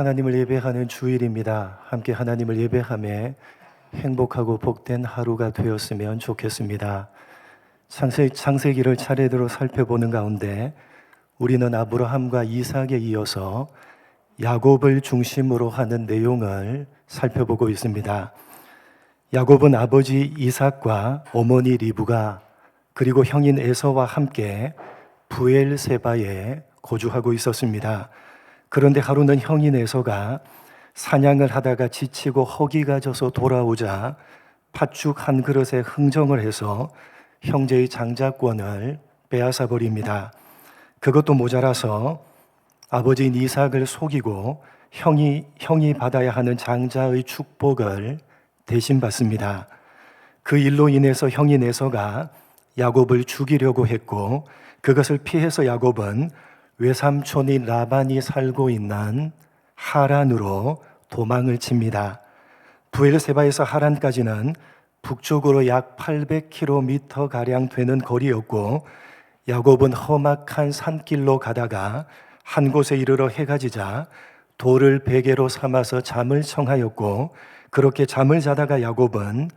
하나님을 예배하는 주일입니다. 함께 하나님을 예배하며 행복하고 복된 하루가 되었으면 좋겠습니다. 창세기를 차례대로 살펴보는 가운데 우리는 아브라함과 이삭에 이어서 야곱을 중심으로 하는 내용을 살펴보고 있습니다. 야곱은 아버지 이삭과 어머니 리브가 그리고 형인 에서와 함께 브엘세바에 거주하고 있었습니다. 그런데 하루는 형인 에서가 사냥을 하다가 지치고 허기가 져서 돌아오자 팥죽 한 그릇에 흥정을 해서 형제의 장자권을 빼앗아 버립니다. 그것도 모자라서 아버지인 이삭을 속이고 형이 받아야 하는 장자의 축복을 대신 받습니다. 그 일로 인해서 형인 에서가 야곱을 죽이려고 했고, 그것을 피해서 야곱은 외삼촌이 라반이 살고 있는 하란으로 도망을 칩니다. 브엘세바에서 하란까지는 북쪽으로 약 800km 가량 되는 거리였고, 야곱은 험악한 산길로 가다가 한 곳에 이르러 해가 지자 돌을 베개로 삼아서 잠을 청하였고, 그렇게 잠을 자다가 야곱은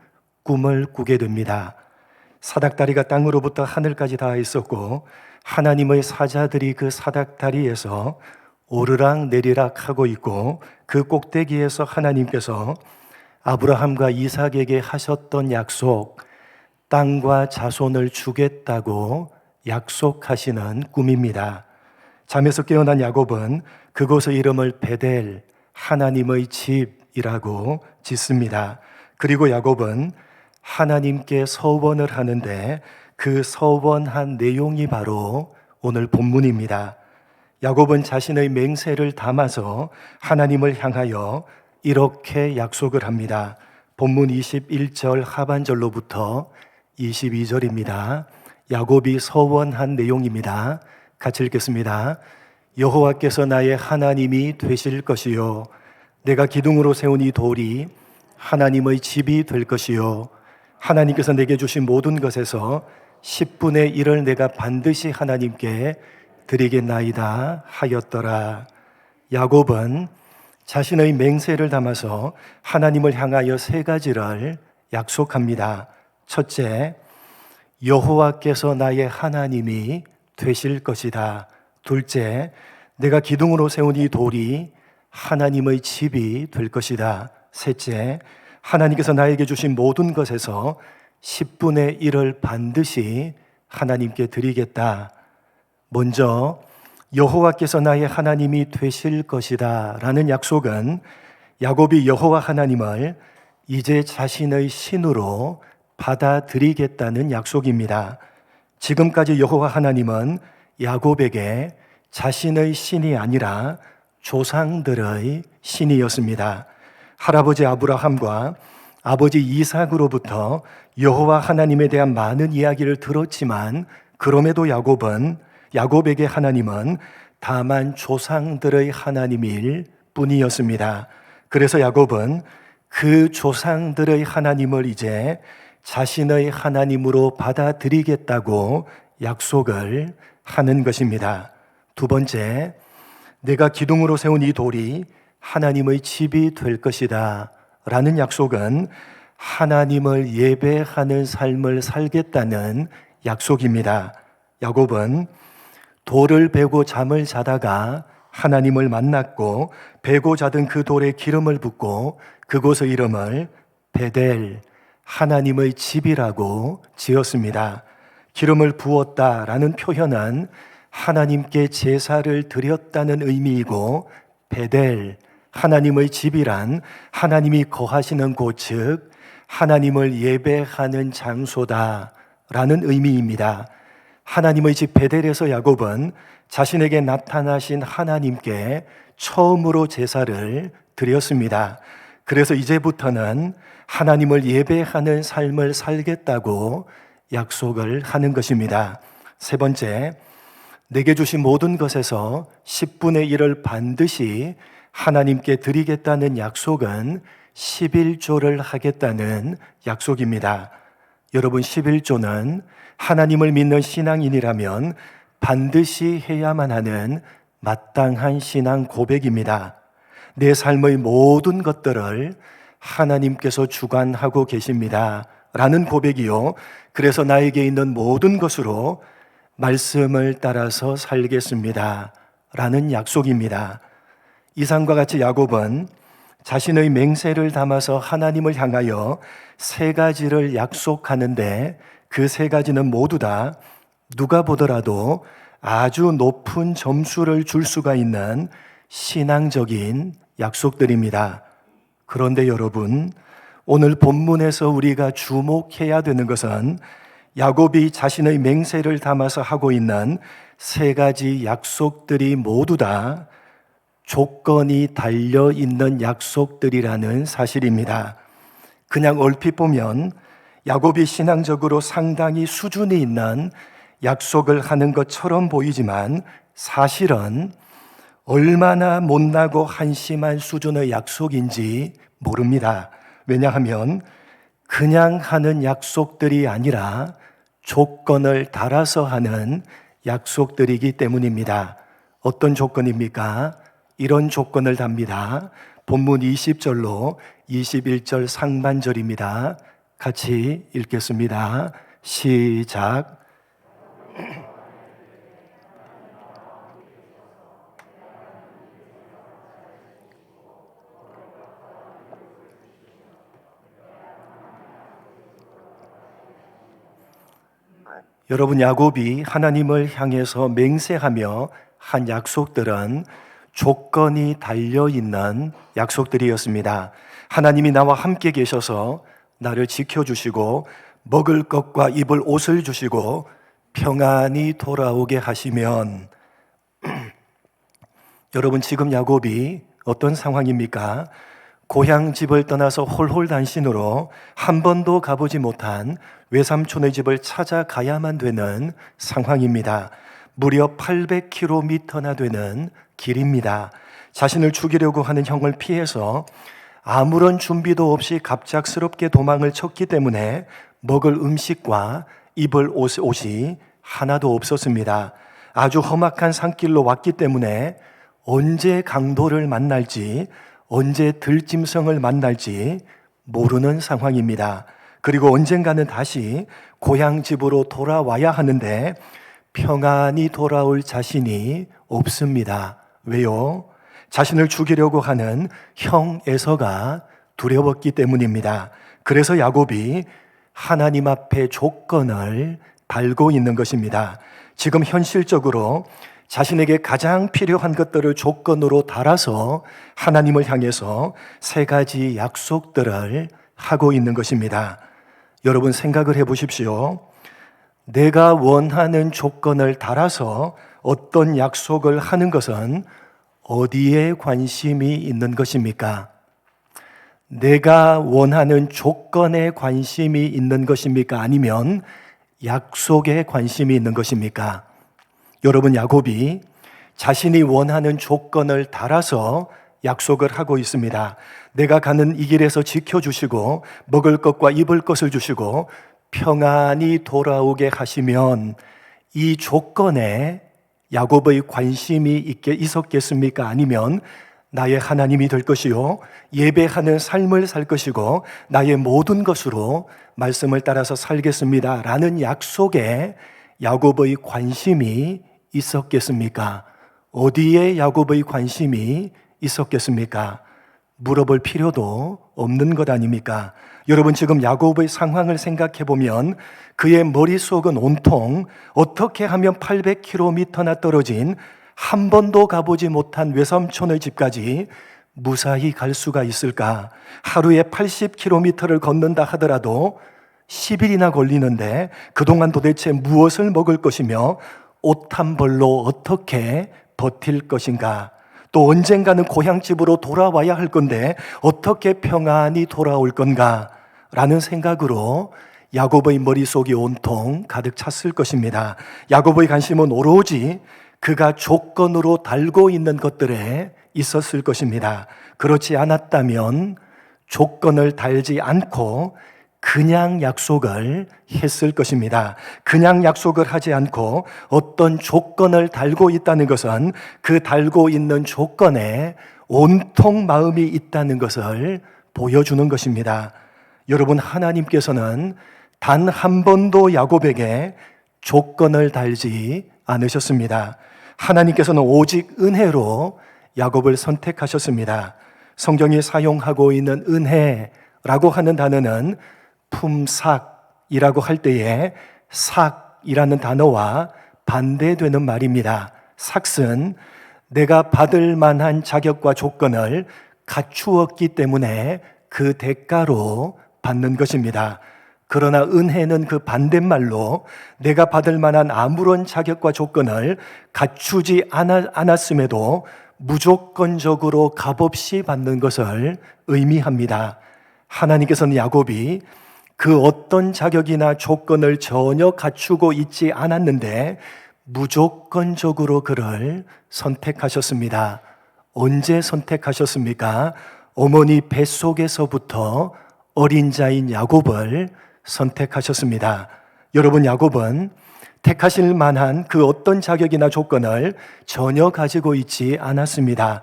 꿈을 꾸게 됩니다. 사닥다리가 땅으로부터 하늘까지 닿아 있었고, 하나님의 사자들이 그 사닥다리에서 오르락 내리락 하고 있고, 그 꼭대기에서 하나님께서 아브라함과 이삭에게 하셨던 약속, 땅과 자손을 주겠다고 약속하시는 꿈입니다. 잠에서 깨어난 야곱은 그곳의 이름을 베델, 하나님의 집이라고 짓습니다. 그리고 야곱은 하나님께 서원을 하는데 그 서원한 내용이 바로 오늘 본문입니다. 야곱은 자신의 맹세를 담아서 하나님을 향하여 이렇게 약속을 합니다. 본문 21절 하반절로부터 22절입니다. 야곱이 서원한 내용입니다. 같이 읽겠습니다. 여호와께서 나의 하나님이 되실 것이요, 내가 기둥으로 세운 이 돌이 하나님의 집이 될 것이요, 하나님께서 내게 주신 모든 것에서 10분의 1을 내가 반드시 하나님께 드리겠나이다 하였더라. 야곱은 자신의 맹세를 담아서 하나님을 향하여 세 가지를 약속합니다. 첫째, 여호와께서 나의 하나님이 되실 것이다. 둘째, 내가 기둥으로 세운 이 돌이 하나님의 집이 될 것이다. 셋째, 하나님께서 나에게 주신 모든 것에서 10분의 1을 반드시 하나님께 드리겠다. 먼저 여호와께서 나의 하나님이 되실 것이다 라는 약속은 야곱이 여호와 하나님을 이제 자신의 신으로 받아들이겠다는 약속입니다. 지금까지 여호와 하나님은 야곱에게 자신의 신이 아니라 조상들의 신이었습니다. 할아버지 아브라함과 아버지 이삭으로부터 여호와 하나님에 대한 많은 이야기를 들었지만, 그럼에도 야곱에게 하나님은 다만 조상들의 하나님일 뿐이었습니다. 그래서 야곱은 그 조상들의 하나님을 이제 자신의 하나님으로 받아들이겠다고 약속을 하는 것입니다. 두 번째, 내가 기둥으로 세운 이 돌이 하나님의 집이 될 것이다 라는 약속은 하나님을 예배하는 삶을 살겠다는 약속입니다. 야곱은 돌을 베고 잠을 자다가 하나님을 만났고, 베고 자던 그 돌에 기름을 붓고 그곳의 이름을 베델, 하나님의 집이라고 지었습니다. 기름을 부었다라는 표현은 하나님께 제사를 드렸다는 의미이고, 베델, 하나님의 집이란 하나님이 거하시는 곳, 즉 하나님을 예배하는 장소다라는 의미입니다. 하나님의 집 베델에서 야곱은 자신에게 나타나신 하나님께 처음으로 제사를 드렸습니다. 그래서 이제부터는 하나님을 예배하는 삶을 살겠다고 약속을 하는 것입니다. 세 번째, 내게 주신 모든 것에서 10분의 1을 반드시 하나님께 드리겠다는 약속은 11조를 하겠다는 약속입니다. 여러분, 11조는 하나님을 믿는 신앙인이라면 반드시 해야만 하는 마땅한 신앙 고백입니다. 내 삶의 모든 것들을 하나님께서 주관하고 계십니다 라는 고백이요, 그래서 나에게 있는 모든 것으로 말씀을 따라서 살겠습니다 라는 약속입니다. 이상과 같이 야곱은 자신의 맹세를 담아서 하나님을 향하여 세 가지를 약속하는데, 그 세 가지는 모두 다 누가 보더라도 아주 높은 점수를 줄 수가 있는 신앙적인 약속들입니다. 그런데 여러분, 오늘 본문에서 우리가 주목해야 되는 것은 야곱이 자신의 맹세를 담아서 하고 있는 세 가지 약속들이 모두 다 조건이 달려 있는 약속들이라는 사실입니다. 그냥 얼핏 보면 야곱이 신앙적으로 상당히 수준이 있는 약속을 하는 것처럼 보이지만 사실은 얼마나 못나고 한심한 수준의 약속인지 모릅니다. 왜냐하면 그냥 하는 약속들이 아니라 조건을 달아서 하는 약속들이기 때문입니다. 어떤 조건입니까? 이런 조건을 답니다. 본문 20절로 21절 상반절입니다. 같이 읽겠습니다. 시작. 여러분, 야곱이 하나님을 향해서 맹세하며 한 약속들은 조건이 달려있는 약속들이었습니다. 하나님이 나와 함께 계셔서 나를 지켜주시고 먹을 것과 입을 옷을 주시고 평안히 돌아오게 하시면 여러분, 지금 야곱이 어떤 상황입니까? 고향 집을 떠나서 홀홀단신으로 한 번도 가보지 못한 외삼촌의 집을 찾아가야만 되는 상황입니다. 무려 800km나 되는 길입니다. 자신을 죽이려고 하는 형을 피해서 아무런 준비도 없이 갑작스럽게 도망을 쳤기 때문에 먹을 음식과 입을 옷이 하나도 없었습니다. 아주 험악한 산길로 왔기 때문에 언제 강도를 만날지, 언제 들짐승을 만날지 모르는 상황입니다. 그리고 언젠가는 다시 고향 집으로 돌아와야 하는데 평안히 돌아올 자신이 없습니다. 왜요? 자신을 죽이려고 하는 형 에서가 두려웠기 때문입니다. 그래서 야곱이 하나님 앞에 조건을 달고 있는 것입니다. 지금 현실적으로 자신에게 가장 필요한 것들을 조건으로 달아서 하나님을 향해서 세 가지 약속들을 하고 있는 것입니다. 여러분, 생각을 해 보십시오. 내가 원하는 조건을 달아서 어떤 약속을 하는 것은 어디에 관심이 있는 것입니까? 내가 원하는 조건에 관심이 있는 것입니까? 아니면 약속에 관심이 있는 것입니까? 여러분, 야곱이 자신이 원하는 조건을 달아서 약속을 하고 있습니다. 내가 가는 이 길에서 지켜주시고 먹을 것과 입을 것을 주시고 평안히 돌아오게 하시면, 이 조건에 야곱의 관심이 있었겠습니까? 아니면 나의 하나님이 될 것이요 예배하는 삶을 살 것이고 나의 모든 것으로 말씀을 따라서 살겠습니다 라는 약속에 야곱의 관심이 있었겠습니까? 어디에 야곱의 관심이 있었겠습니까? 물어볼 필요도 없는 것 아닙니까? 여러분, 지금 야곱의 상황을 생각해 보면 그의 머릿속은 온통 어떻게 하면 800km나 떨어진 한 번도 가보지 못한 외삼촌의 집까지 무사히 갈 수가 있을까? 하루에 80km를 걷는다 하더라도 10일이나 걸리는데 그동안 도대체 무엇을 먹을 것이며 옷 한 벌로 어떻게 버틸 것인가? 또 언젠가는 고향집으로 돌아와야 할 건데 어떻게 평안히 돌아올 건가? 라는 생각으로 야곱의 머릿속이 온통 가득 찼을 것입니다. 야곱의 관심은 오로지 그가 조건으로 달고 있는 것들에 있었을 것입니다. 그렇지 않았다면 조건을 달지 않고 그냥 약속을 했을 것입니다. 그냥 약속을 하지 않고 어떤 조건을 달고 있다는 것은 그 달고 있는 조건에 온통 마음이 있다는 것을 보여주는 것입니다. 여러분, 하나님께서는 단 한 번도 야곱에게 조건을 달지 않으셨습니다. 하나님께서는 오직 은혜로 야곱을 선택하셨습니다. 성경이 사용하고 있는 은혜라고 하는 단어는 품삭이라고 할 때에 삭이라는 단어와 반대되는 말입니다. 삭은 내가 받을 만한 자격과 조건을 갖추었기 때문에 그 대가로 받는 것입니다. 그러나 은혜는 그 반대말로 내가 받을 만한 아무런 자격과 조건을 갖추지 않았음에도 무조건적으로 값없이 받는 것을 의미합니다. 하나님께서는 야곱이 그 어떤 자격이나 조건을 전혀 갖추고 있지 않았는데 무조건적으로 그를 선택하셨습니다. 언제 선택하셨습니까? 어머니 뱃속에서부터 어린 자인 야곱을 선택하셨습니다. 여러분, 야곱은 택하실 만한 그 어떤 자격이나 조건을 전혀 가지고 있지 않았습니다.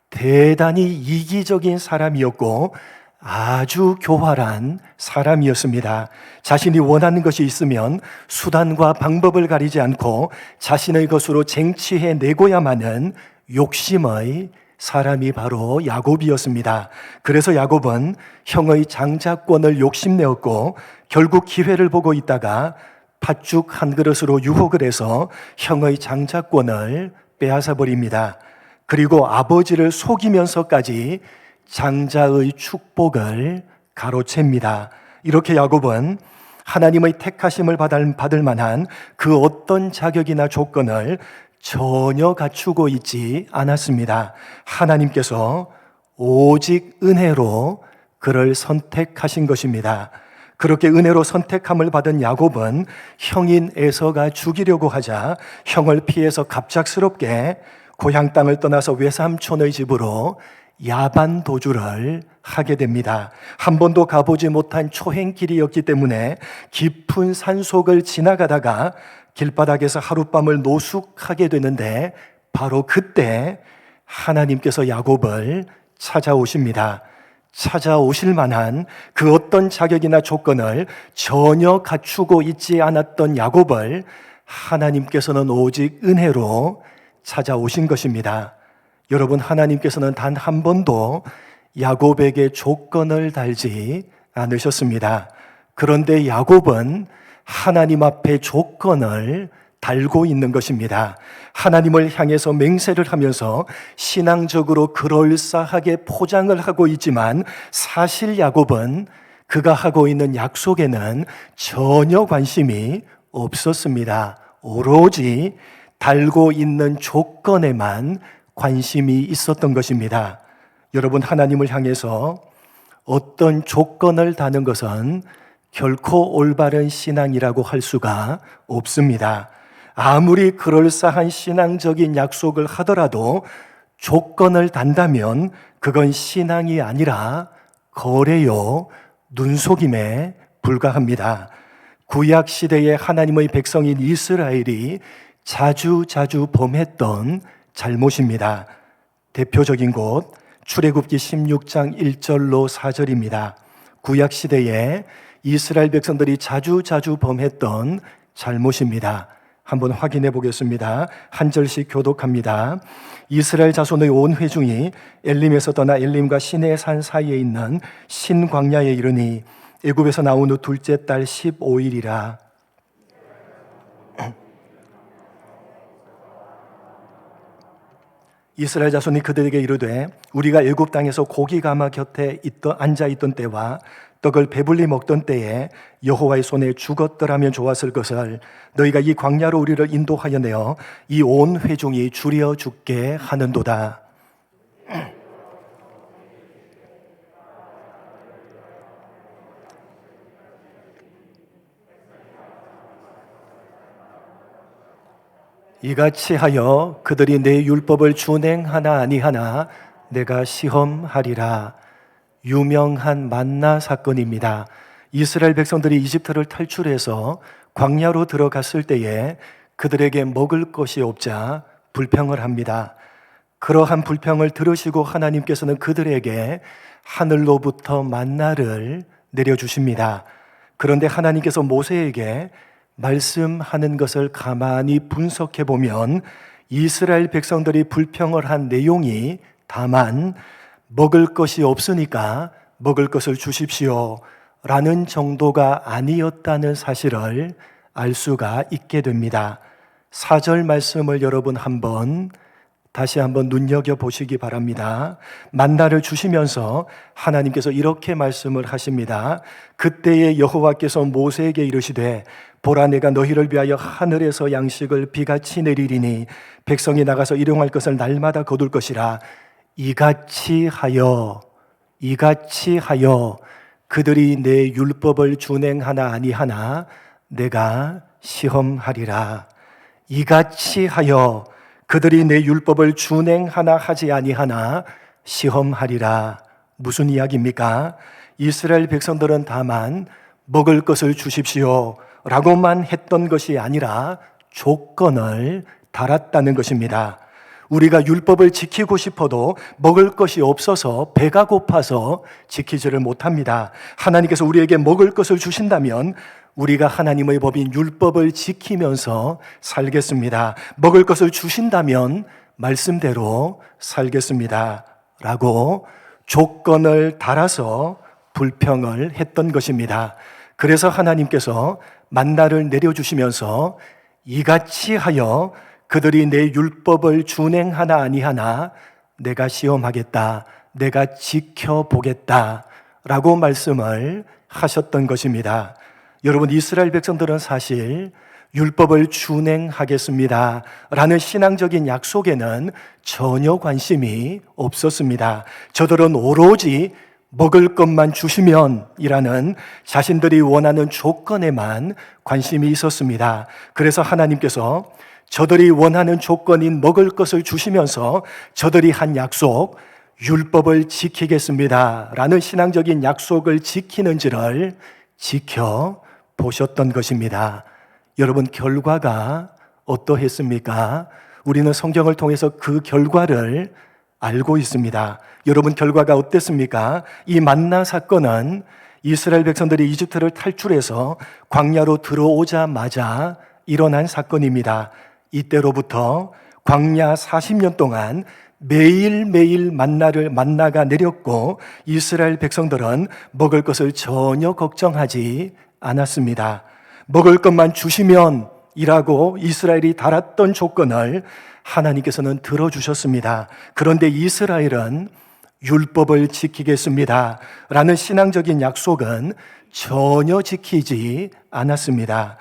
대단히 이기적인 사람이었고 아주 교활한 사람이었습니다. 자신이 원하는 것이 있으면 수단과 방법을 가리지 않고 자신의 것으로 쟁취해 내고야만은 욕심의 사람이 바로 야곱이었습니다. 그래서 야곱은 형의 장자권을 욕심내었고 결국 기회를 보고 있다가 팥죽 한 그릇으로 유혹을 해서 형의 장자권을 빼앗아 버립니다. 그리고 아버지를 속이면서까지 장자의 축복을 가로챕니다. 이렇게 야곱은 하나님의 택하심을 받을 만한 그 어떤 자격이나 조건을 전혀 갖추고 있지 않았습니다. 하나님께서 오직 은혜로 그를 선택하신 것입니다. 그렇게 은혜로 선택함을 받은 야곱은 형인 에서가 죽이려고 하자 형을 피해서 갑작스럽게 고향 땅을 떠나서 외삼촌의 집으로 야반 도주를 하게 됩니다. 한 번도 가보지 못한 초행길이었기 때문에 깊은 산속을 지나가다가 길바닥에서 하룻밤을 노숙하게 되는데 바로 그때 하나님께서 야곱을 찾아오십니다. 찾아오실 만한 그 어떤 자격이나 조건을 전혀 갖추고 있지 않았던 야곱을 하나님께서는 오직 은혜로 찾아오신 것입니다. 여러분, 하나님께서는 단 한 번도 야곱에게 조건을 달지 않으셨습니다. 그런데 야곱은 하나님 앞에 조건을 달고 있는 것입니다. 하나님을 향해서 맹세를 하면서 신앙적으로 그럴싸하게 포장을 하고 있지만 사실 야곱은 그가 하고 있는 약속에는 전혀 관심이 없었습니다. 오로지 달고 있는 조건에만 관심이 있었던 것입니다. 여러분, 하나님을 향해서 어떤 조건을 다는 것은 결코 올바른 신앙이라고 할 수가 없습니다. 아무리 그럴싸한 신앙적인 약속을 하더라도 조건을 단다면 그건 신앙이 아니라 거래요, 눈속임에 불과합니다. 구약 시대의 하나님의 백성인 이스라엘이 자주 범했던 잘못입니다. 대표적인 곳 출애굽기 16장 1절로 4절입니다. 구약 시대에 이스라엘 백성들이 자주 범했던 잘못입니다. 한번 확인해 보겠습니다. 한 절씩 교독합니다. 이스라엘 자손의 온 회중이 엘림에서 떠나 엘림과 시내산 사이에 있는 신광야에 이르니 애굽에서 나온 후 둘째 달 15일이라. 이스라엘 자손이 그들에게 이르되 우리가 애굽 땅에서 고기 가마 곁에 앉아 있던 때와 떡을 배불리 먹던 때에 여호와의 손에 죽었더라면 좋았을 것을 너희가 이 광야로 우리를 인도하여 내어 이 온 회중이 줄여 죽게 하는도다. 이같이 하여 그들이 내 율법을 준행하나 아니하나 내가 시험하리라. 유명한 만나 사건입니다. 이스라엘 백성들이 이집트를 탈출해서 광야로 들어갔을 때에 그들에게 먹을 것이 없자 불평을 합니다. 그러한 불평을 들으시고 하나님께서는 그들에게 하늘로부터 만나를 내려주십니다. 그런데 하나님께서 모세에게 말씀하는 것을 가만히 분석해 보면 이스라엘 백성들이 불평을 한 내용이 다만 먹을 것이 없으니까 먹을 것을 주십시오 라는 정도가 아니었다는 사실을 알 수가 있게 됩니다. 4절 말씀을 여러분 다시 한번 눈여겨보시기 바랍니다. 만나를 주시면서 하나님께서 이렇게 말씀을 하십니다. 그때에 여호와께서 모세에게 이르시되 보라, 내가 너희를 위하여 하늘에서 양식을 비같이 내리리니 백성이 나가서 일용할 것을 날마다 거둘 것이라. 이같이 하여 그들이 내 율법을 준행하나 아니하나 내가 시험하리라. 이같이 하여 그들이 내 율법을 준행하나 하지 아니하나 시험하리라. 무슨 이야기입니까? 이스라엘 백성들은 다만 먹을 것을 주십시오 라고만 했던 것이 아니라 조건을 달았다는 것입니다. 우리가 율법을 지키고 싶어도 먹을 것이 없어서 배가 고파서 지키지를 못합니다. 하나님께서 우리에게 먹을 것을 주신다면 우리가 하나님의 법인 율법을 지키면서 살겠습니다. 먹을 것을 주신다면 말씀대로 살겠습니다 라고 조건을 달아서 불평을 했던 것입니다. 그래서 하나님께서 만나를 내려주시면서 이같이 하여 그들이 내 율법을 준행하나 아니하나 내가 시험하겠다, 내가 지켜보겠다 라고 말씀을 하셨던 것입니다. 여러분, 이스라엘 백성들은 사실 율법을 준행하겠습니다 라는 신앙적인 약속에는 전혀 관심이 없었습니다. 저들은 오로지 먹을 것만 주시면 이라는 자신들이 원하는 조건에만 관심이 있었습니다. 그래서 하나님께서 저들이 원하는 조건인 먹을 것을 주시면서 저들이 한 약속, 율법을 지키겠습니다 라는 신앙적인 약속을 지키는지를 지켜보셨던 것입니다. 여러분, 결과가 어떠했습니까? 우리는 성경을 통해서 그 결과를 알고 있습니다. 여러분, 결과가 어땠습니까? 이 만나 사건은 이스라엘 백성들이 이집트를 탈출해서 광야로 들어오자마자 일어난 사건입니다. 이때로부터 광야 40년 동안 매일매일 만나가 내렸고 이스라엘 백성들은 먹을 것을 전혀 걱정하지 않았습니다. 먹을 것만 주시면 이라고 이스라엘이 달았던 조건을 하나님께서는 들어주셨습니다. 그런데 이스라엘은 율법을 지키겠습니다 라는 신앙적인 약속은 전혀 지키지 않았습니다.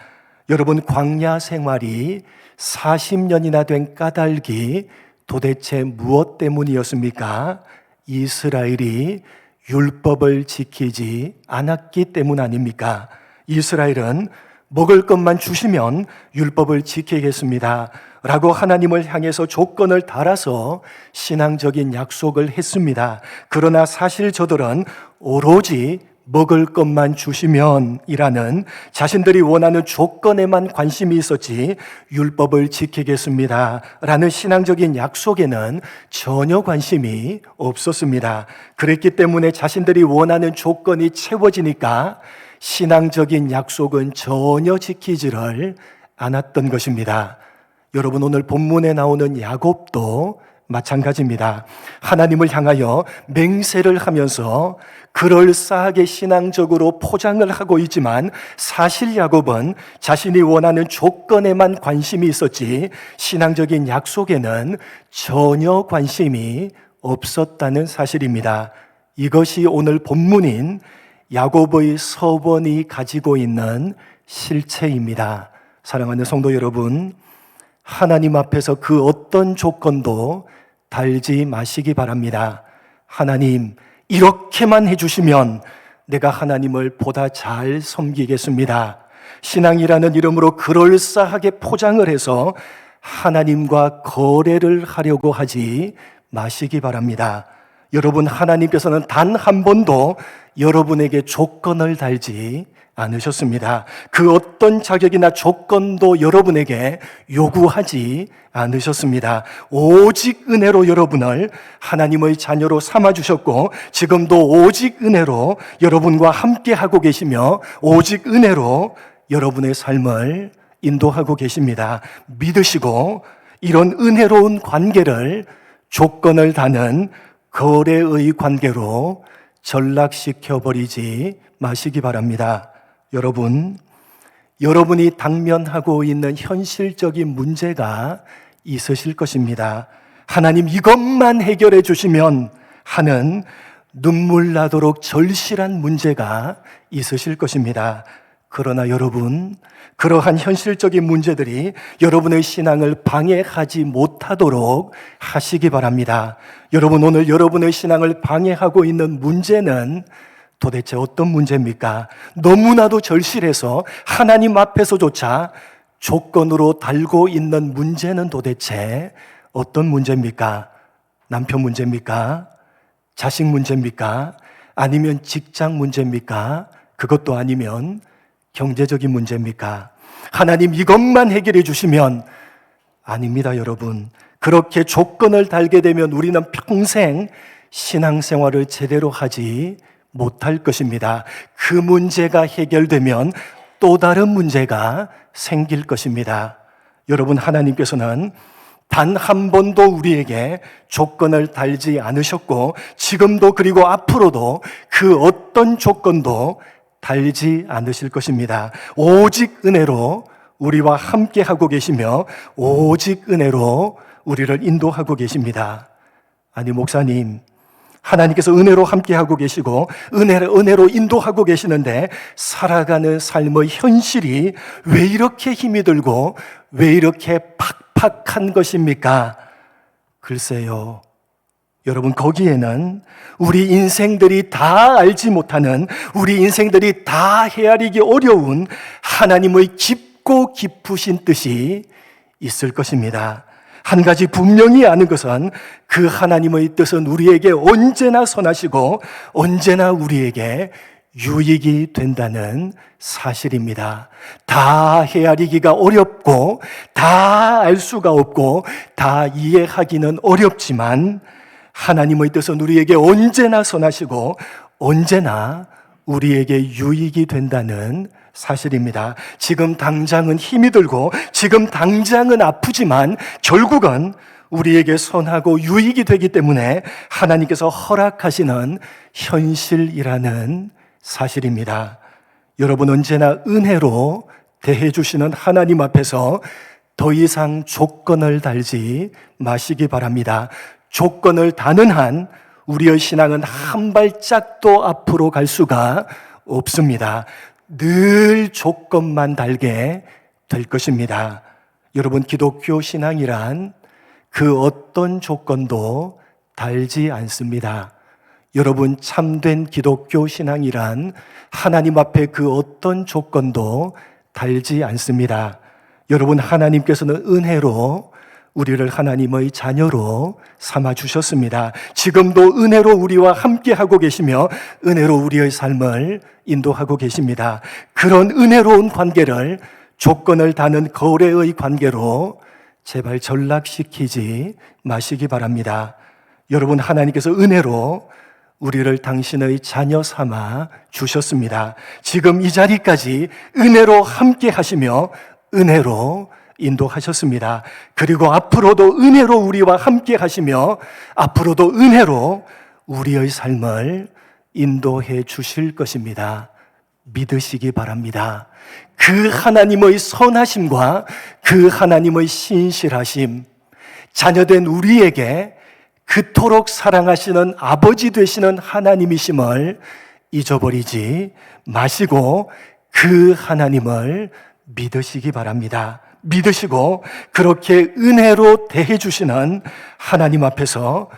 여러분, 광야 생활이 40년이나 된 까닭이 도대체 무엇 때문이었습니까? 이스라엘이 율법을 지키지 않았기 때문 아닙니까? 이스라엘은 먹을 것만 주시면 율법을 지키겠습니다 라고 하나님을 향해서 조건을 달아서 신앙적인 약속을 했습니다. 그러나 사실 저들은 오로지 먹을 것만 주시면 이라는 자신들이 원하는 조건에만 관심이 있었지 율법을 지키겠습니다 라는 신앙적인 약속에는 전혀 관심이 없었습니다. 그랬기 때문에 자신들이 원하는 조건이 채워지니까 신앙적인 약속은 전혀 지키지를 않았던 것입니다. 여러분, 오늘 본문에 나오는 야곱도 마찬가지입니다. 하나님을 향하여 맹세를 하면서 그럴싸하게 신앙적으로 포장을 하고 있지만 사실 야곱은 자신이 원하는 조건에만 관심이 있었지 신앙적인 약속에는 전혀 관심이 없었다는 사실입니다. 이것이 오늘 본문인 야곱의 서원이 가지고 있는 실체입니다. 사랑하는 성도 여러분, 하나님 앞에서 그 어떤 조건도 달지 마시기 바랍니다. 하나님, 이렇게만 해주시면 내가 하나님을 보다 잘 섬기겠습니다. 신앙이라는 이름으로 그럴싸하게 포장을 해서 하나님과 거래를 하려고 하지 마시기 바랍니다. 여러분, 하나님께서는 단 한 번도 여러분에게 조건을 달지 않으셨습니다. 그 어떤 자격이나 조건도 여러분에게 요구하지 않으셨습니다. 오직 은혜로 여러분을 하나님의 자녀로 삼아주셨고, 지금도 오직 은혜로 여러분과 함께 하고 계시며, 오직 은혜로 여러분의 삶을 인도하고 계십니다. 믿으시고 이런 은혜로운 관계를 조건을 다는 거래의 관계로 전락시켜버리지 마시기 바랍니다. 여러분이 당면하고 있는 현실적인 문제가 있으실 것입니다. 하나님 이것만 해결해 주시면 하는 눈물 나도록 절실한 문제가 있으실 것입니다. 그러나 여러분, 그러한 현실적인 문제들이 여러분의 신앙을 방해하지 못하도록 하시기 바랍니다. 여러분, 오늘 여러분의 신앙을 방해하고 있는 문제는 도대체 어떤 문제입니까? 너무나도 절실해서 하나님 앞에서조차 조건으로 달고 있는 문제는 도대체 어떤 문제입니까? 남편 문제입니까? 자식 문제입니까? 아니면 직장 문제입니까? 그것도 아니면 경제적인 문제입니까? 하나님 이것만 해결해 주시면, 아닙니다, 여러분. 그렇게 조건을 달게 되면 우리는 평생 신앙생활을 제대로 하지 못할 것입니다. 그 문제가 해결되면 또 다른 문제가 생길 것입니다. 여러분, 하나님께서는 단 한 번도 우리에게 조건을 달지 않으셨고, 지금도 그리고 앞으로도 그 어떤 조건도 달지 않으실 것입니다. 오직 은혜로 우리와 함께 하고 계시며, 오직 은혜로 우리를 인도하고 계십니다. 아니, 목사님, 하나님께서 은혜로 함께 하고 계시고 은혜로 인도하고 계시는데 살아가는 삶의 현실이 왜 이렇게 힘이 들고 왜 이렇게 팍팍한 것입니까? 글쎄요, 여러분, 거기에는 우리 인생들이 다 알지 못하는, 우리 인생들이 다 헤아리기 어려운 하나님의 깊고 깊으신 뜻이 있을 것입니다. 한 가지 분명히 아는 것은 그 하나님의 뜻은 우리에게 언제나 선하시고 언제나 우리에게 유익이 된다는 사실입니다. 다 헤아리기가 어렵고 다 알 수가 없고 다 이해하기는 어렵지만 하나님의 뜻은 우리에게 언제나 선하시고 언제나 우리에게 유익이 된다는 사실입니다. 지금 당장은 힘이 들고 지금 당장은 아프지만 결국은 우리에게 선하고 유익이 되기 때문에 하나님께서 허락하시는 현실이라는 사실입니다. 여러분, 언제나 은혜로 대해주시는 하나님 앞에서 더 이상 조건을 달지 마시기 바랍니다. 조건을 다는 한 우리의 신앙은 한 발짝도 앞으로 갈 수가 없습니다. 늘 조건만 달게 될 것입니다. 여러분, 기독교 신앙이란 그 어떤 조건도 달지 않습니다. 여러분, 참된 기독교 신앙이란 하나님 앞에 그 어떤 조건도 달지 않습니다. 여러분, 하나님께서는 은혜로 우리를 하나님의 자녀로 삼아주셨습니다. 지금도 은혜로 우리와 함께하고 계시며 은혜로 우리의 삶을 인도하고 계십니다. 그런 은혜로운 관계를 조건을 다는 거래의 관계로 제발 전락시키지 마시기 바랍니다. 여러분, 하나님께서 은혜로 우리를 당신의 자녀 삼아 주셨습니다. 지금 이 자리까지 은혜로 함께 하시며 은혜로 인도하셨습니다. 그리고 앞으로도 은혜로 우리와 함께 하시며 앞으로도 은혜로 우리의 삶을 인도해 주실 것입니다. 믿으시기 바랍니다. 그 하나님의 선하심과 그 하나님의 신실하심, 자녀된 우리에게 그토록 사랑하시는 아버지 되시는 하나님이심을 잊어버리지 마시고 그 하나님을 믿으시기 바랍니다. 믿으시고 그렇게 은혜로 대해주시는 하나님 앞에서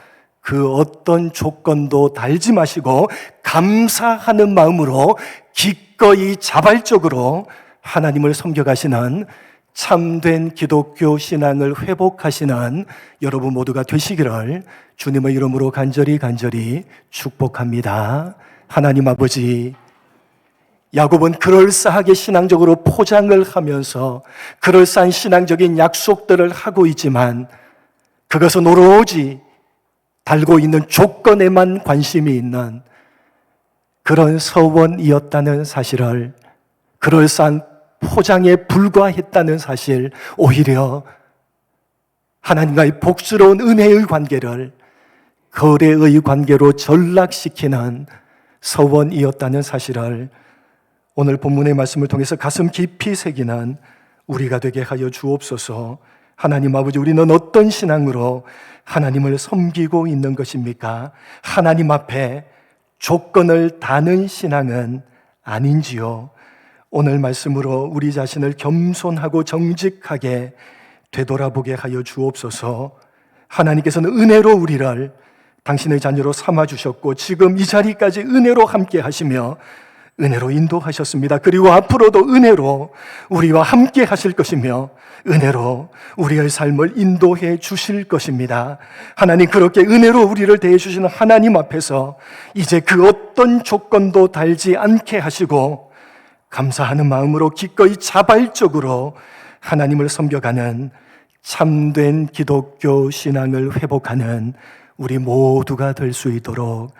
그 어떤 조건도 달지 마시고 감사하는 마음으로 기꺼이 자발적으로 하나님을 섬겨가시는 참된 기독교 신앙을 회복하시는 여러분 모두가 되시기를 주님의 이름으로 간절히 축복합니다. 하나님 아버지, 야곱은 그럴싸하게 신앙적으로 포장을 하면서 그럴싸한 신앙적인 약속들을 하고 있지만 그것은 오로지 달고 있는 조건에만 관심이 있는 그런 서원이었다는 사실을, 그럴싸한 포장에 불과했다는 사실, 오히려 하나님과의 복스러운 은혜의 관계를 거래의 관계로 전락시키는 서원이었다는 사실을 오늘 본문의 말씀을 통해서 가슴 깊이 새기는 우리가 되게 하여 주옵소서. 하나님 아버지, 우리는 어떤 신앙으로 하나님을 섬기고 있는 것입니까? 하나님 앞에 조건을 다는 신앙은 아닌지요? 오늘 말씀으로 우리 자신을 겸손하고 정직하게 되돌아보게 하여 주옵소서. 하나님께서는 은혜로 우리를 당신의 자녀로 삼아주셨고 지금 이 자리까지 은혜로 함께 하시며 은혜로 인도하셨습니다. 그리고 앞으로도 은혜로 우리와 함께 하실 것이며 은혜로 우리의 삶을 인도해 주실 것입니다. 하나님, 그렇게 은혜로 우리를 대해 주시는 하나님 앞에서 이제 그 어떤 조건도 달지 않게 하시고 감사하는 마음으로 기꺼이 자발적으로 하나님을 섬겨가는 참된 기독교 신앙을 회복하는 우리 모두가 될 수 있도록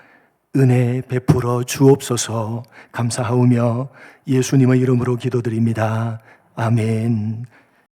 은혜 베풀어 주옵소서. 감사하오며 예수님의 이름으로 기도드립니다. 아멘.